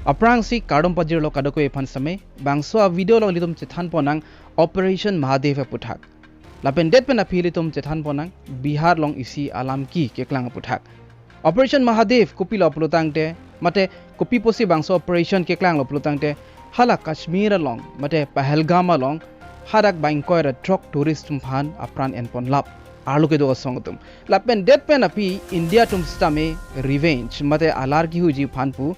aprang si kardom pajir lo kadoko Aphan same bangso a video lo litum chethan ponang operation mahadev puthak lapen det pen aphi litum chethan ponang Bihar long isi Alamki keklang puthak operation mahadev kopi lo plutangte mate kopi posi bangso operation keklang lo plutangte hala Kashmir long mate Pahalgam long hadak bangkoi ra truck tourist tumhan apran enpon lap arlo ke do songtum lapen det pen api India tum stame revenge mate Alar ki huji phanpu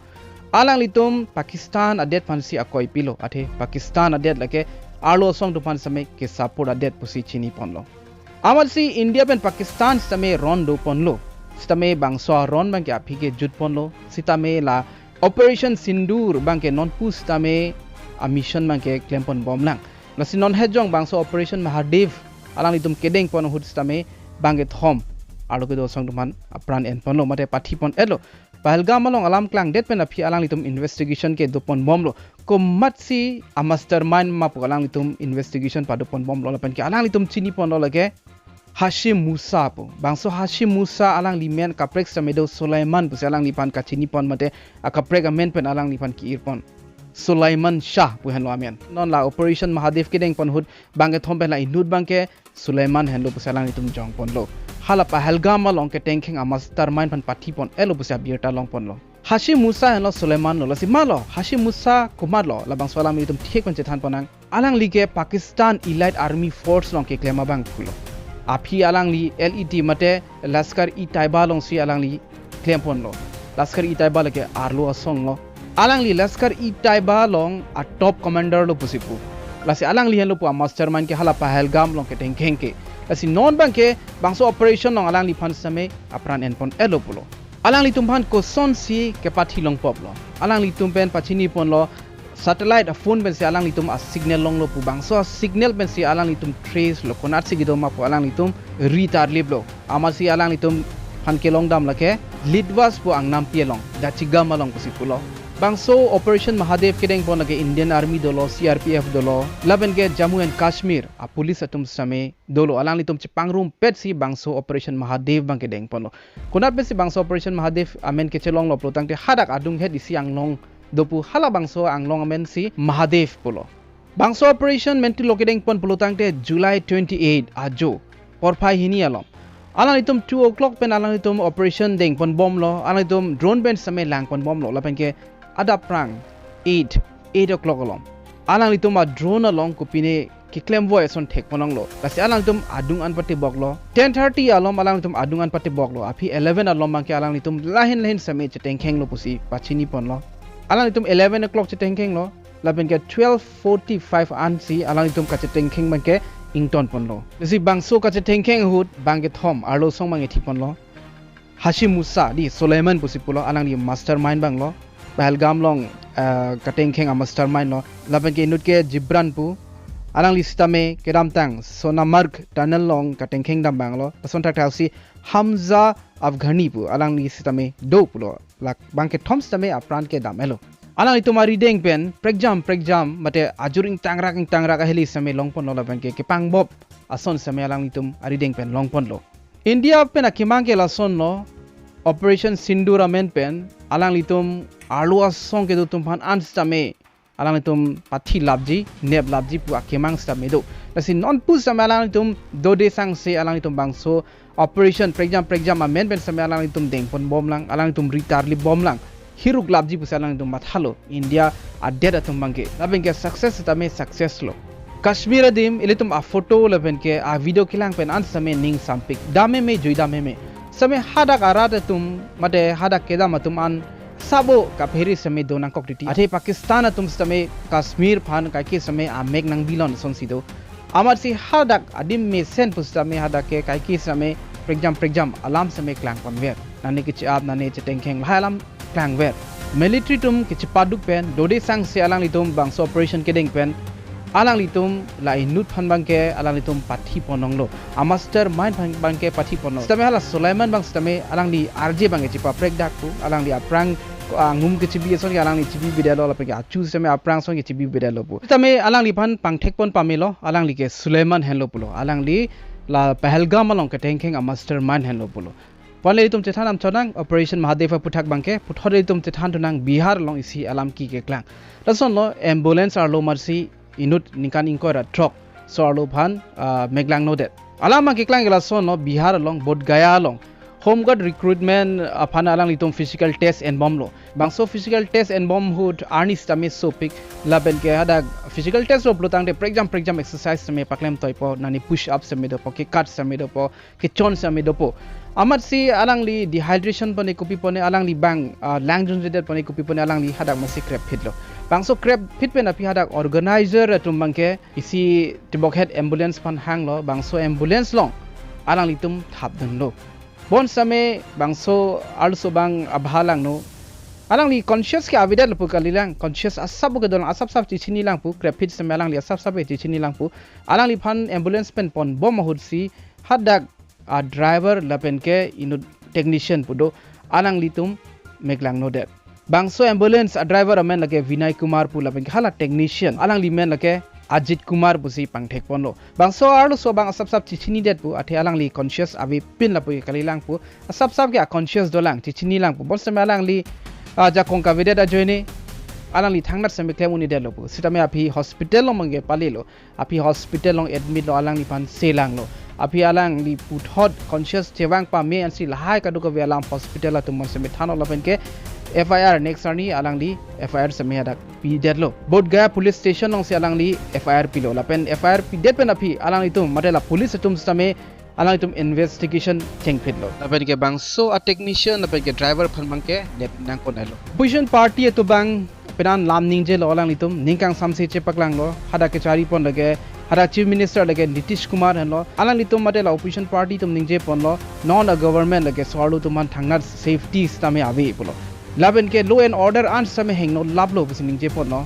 alang litum Pakistan adet phansi akoi pilo athe Pakistan adet lake arlo song tu phan same ke support adet pusi chini ponlo amal si India pen Pakistan stame rondo ponlo stame bangso ron bangke api ke jut ponlo sitame la operation sindur bangke non pu stame a mission bangke klempon bomlang lasi non hejong bangso operation mahadev alang litum kedeng pon hud stame bangke thom arlo ke do song tu man apran en ponlo mate pathi pon Etlo Pahalgam along alam klang det pen aphi alang litum investigation ke dopon bomlo ko matsi a mastermind ma pu alang litum investigation pa dopon bomlo lapen ke alang litum chini pon lo lage Hashim Musa pu bangso Hashim Musa alang limen kaprek samedo Sulaiman pu alang lipan ka chini pon mate a kaprek amen pen alang lipan ki irpon Sulaiman Shah pu hen lo amen non la operation mahadev kedeng pon hud bangke thombe la inud bangke Sulaiman hen lo pu alang litum jong pon lo hala Pahalgam long Katengkheng a mastermind pan pathi pon Etlo pu birta long pon lo Hashim Musa hen lo Sulaiman lo lasi malo Hashim Musa kumar lo labang solam litum thik pon chethan ponang alang lige Pakistan elite army force long ke klema bang khulo aphi alang li LET mate Laskar i Taiba long si alang li klem pon lo Laskar i Taiba lake arlo asong lo alang li Laskar i Taiba long a top commander lo pusipu lasi alang li hen lo pu a mastermind ke hala Pahalgam long Katengkheng ke lasi non bangke bangso operation long alang li phan same apran en pon Etlo pulo alang li tumphan ko son si ke pathi long pop lo alang li tumpen pachini pon lo satellite a phone ben si alang li tum a signal long lo pu bangso signal ben si alang li tum trace lo konat si gidoma pu alang li tum retard lib lo ama si alang li tum phan ke long dam lake lidwas pu ang nam pie long da chigama long pusi pulo bangso operation mahadev kedeng pon lage Indian army dolo CRPF dolo Lapenke Jammu and Kashmir a police atum same dolo alang li tum chipang room pet si bangso operation mahadev bang kedeng pon lo kunat be si bangso operation mahadev amen ke chelong lo plotang te hadak adung het isi ang long dopu hala bangso ang long amen si mahadev pulo bangso operation menti lo kedeng pon plotang te July 28 ajo porphai hini alom alang litum 2 o'clock pen alang litum operation deng pon bom lo alang litum drone ben same lang pon bom lo Lapenke ada prang 8 o'clock along alang litum a drone along kopine ki claim voice on thek ponong lo kasi alang litum adung an pati bok lo 10:30 alom alang litum adung an pati bok lo aphi 11 alom bangke alang litum lahin same Katengkheng lo pusi pachini pon lo alang litum 11 o'clock Katengkheng lo Lapenke 12:45 an si alang litum ka Katengkheng bangke ington pon lo si bangso ka Katengkheng hut bangke thom arlo song bangke thipon lo Hashim Musa di Sulaiman pusi pulo alang li mastermind bang lo Pahalgam long Katengkheng a mastermind lo Lapenke nut ke Jibran pu alang li stame kedamtang Sonamarg tunnel long Katengkheng dam bang lo pason tak si Hamza Afghani pu alang li stame do pulo lak bangke thom stame apran ke dam elo alang li tumari deng pen pregjam mate ajuring tangra ka heli same long pon lo Lapenke ke pangbob ason same alang li tum ari deng pen long pon lo India pen akimang ke lason lo operation sindura men pen alang litum arlua song ke do tum phan an stame alang litum pathi labji neb labji pu akemang stame do lasi non pu stame alang litum do de sang se alang litum bangso operation pregjam men pen stame alang litum deng pon bom lang alang litum ritar li bom lang hiruk labji pu alang litum mathalo India adet atum bangke Lapenke success stame success lo Kashmir adim ilitum a photo Lapenke a video kilang pen an stame ning sampik dame me joida me same hadak arate tum mate hadak keda matum an sabo ka pheri same donang koktiti athe Pakistan atum same Kashmir phan ka ke same a meg nang bilon son sido amar si hadak adim me sen pustame hadak ke kai ki same pregjam alam same klang konver nani ki ab nani Katengkheng halam klang ver military tum ki paduk pen dode sang se alang litum bangso operation kedeng pen alang litum la inut phan bangke alang litum pathi ponong lo a mastermind bangke pathi ponong stame hala Sulaiman bang stame alang li RJ bangke chipa prek dak pu alang li aprang ngum ke chibi son alang li chibi bidalo Lapenke achu stame aprang son ke chibi bidalo pu stame alang li phan pangthek pon pamelo alang li ke Sulaiman henlo pulo alang li la Pahalgam along Katengkheng a mastermind henlo pulo Pale itum cethan am chonang operation Mahadeva puthak bangke puthore itum cethan tunang Bihar long isi Alamki ke klang lason lo ambulance arlo marsi inut nikan inkora truck so arlo phan meglang no det alama ke klang lason lo Bihar long Bodh Gaya long home guard recruitment Aphan alang litum physical test and bomb lo bangso physical test and bomb hut arnis tame sopik Lapenke hada physical test lo plotang de exam exercise me paklem toipo nani push up se me dopo ke cut se me dopo ke chon se me dopo amat si alang li dehydration pone kopi pone alang li bang langjun jedet pone kopi pone alang li hadak masi crab fit lo bangso crab fit pe na pi hadak organizer tum bangke isi tibok head ambulance pan hang lo bangso ambulance long alang li tum thap dun lo bon same bangso also bang abhalang no alang li conscious ke avidat lo kalilang conscious asab ke dolong asap sap chichini lang pu crab fit same alang li asap sap chichini lang pu alang li phan ambulance pen pon bom mahut si hadak driver Lapenke inu technician pudo alang litum meglang no det bangso ambulance driver amen lage Vinay Kumar pu Lapenke hala technician alang limen lage Ajit Kumar busi pangthek ponlo bangso arlo so bang asap sap chichini det pu athe alang li conscious avi pin lapu kalilang pu asap sap ke conscious dolang chichini lang pu bol alang li ja kongka vedet a joine alang li thangnat same klemuni det lo pu sitame api hospital lo mangi palilo api hospital long admit lo alang li pan selang lo api alang li puthot conscious chewang pa me ansi lahai kaduka ve alam hospital la tumon seme thano Lapenke FIR next arni alang li FIR seme hadak pi detlo Bodh Gaya police station long se alang li FIR pilo Lapen FIR pi det pen api alang itum madela police tum same alang itum investigation chengpitlo Lapenke bangso a technician Lapenke driver phanmangke net nang konelo opposition party to bang penan lam ningje lo alang itum ningkang samse chepaklang lo hada ke chari pon lage hada chief minister lage Nitish Kumar hanlo alang litum madela opposition party tum ningje ponlo non a government lage sorlu tuman thangnat safety stame ave polo Lapenke law and order an same hengno lablo busi ningje ponlo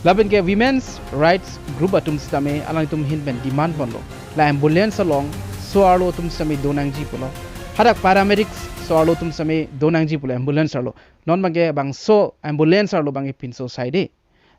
Lapenke women's rights group atum stame alang tum hin ben demand ponlo la ambulance along soarlo tum same donangji polo hada paramedics soarlo tum same donangji polo ambulance arlo non mage bangso ambulance arlo bangi pinso side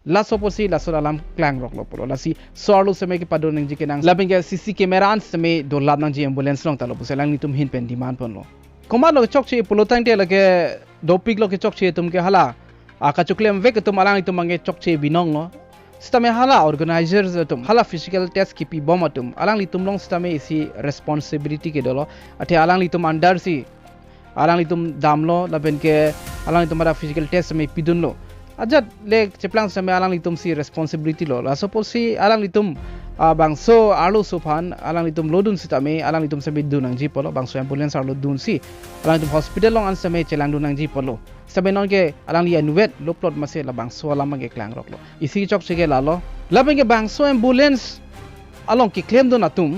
la soposi la alam klang rok lo polo la si soarlo seme ke padon nang jike nang Lapenke CC camera an seme do lab nang ji ambulance long talo puselang ni tum hin pen demand pon lo koma lo chok che polo tang te lage dopik lo ke chok che tum ke hala aka chuklem ve ke tum alang tum mangi chok che binong lo stame hala organizers tum hala physical test ki pi bom tum alang li tum long stame isi responsibility ke dolo ate alang li tum under si alang li tum damlo Lapenke alang li tum ara physical test me pidun lo ajat le cheplang same alang litum si responsibility lo la suppose si alang litum bangso arlo sophan alang litum lodun sitame alang litum same dunang ji polo bangso ambulance arlo dun si alang litum hospital long an same chelang dunang ji polo same non ke alang li anuet lo plot mase la bangso alam ge klang rok lo isi chok chege la lo Lapenke bangso ambulance along ki claim don atum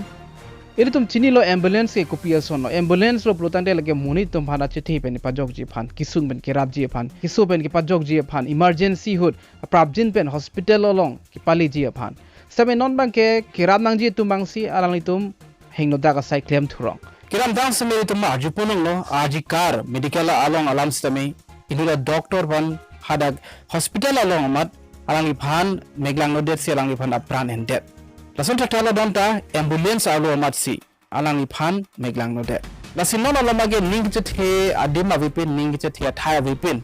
iri tum chini lo ambulance ke kopia son lo ambulance lo plotante lage muni tum phana chithi pen pajok ji phan kisung ben ke rab ji phan kisu pen ke pajok ji phan emergency hood prabjin pen hospital long ki pali ji phan sabe non bang ke kirab nang ji tum bang si alang li tum hengno da ka sai claim thurong kiram dang same tum arju punong lo ajikar medical along alam stame inula doctor ban hadak hospital along amat alang li phan meglang no det si alang li phan apran and death lason tatala donta ambulance alo matsi alang iphan meglang no de lasin no la mage ning chethe adima vipin ning chethe thaya vipin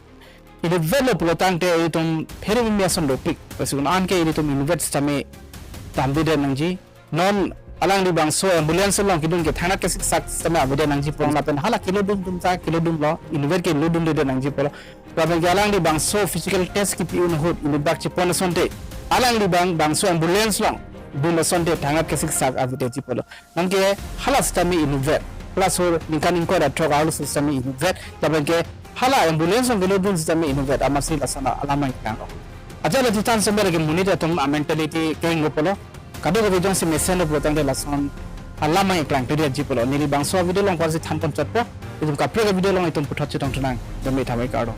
ide velo plotang te itum pheri miason dopik pasun an ke itum invet stame tambe de nangji non alang di bangso ambulance long kidun ke thana ke sak stame avide nangji pong lapen hala kilo dum ta kilo dum lo invet ke lo dum de nangji polo lapen alang di bangso physical test ki piun hot in bak chipon sonte alang di bangso ambulance long bunda sonde thangat kesik sak avite jipolo nangke hala stami invet plus or ninkan inko da truck alu stami invet Lapenke hala ambulance on gelo dun stami invet amasi lasana alamai kango ajala titan semere ke munita tum mentality going opolo kado ko jong se mesen lo tang de lason alamai klang te jipolo nili bangso video long kwasi thanpon chatpo idum ka pre video long itum puthat chitong tunang dami thamai karo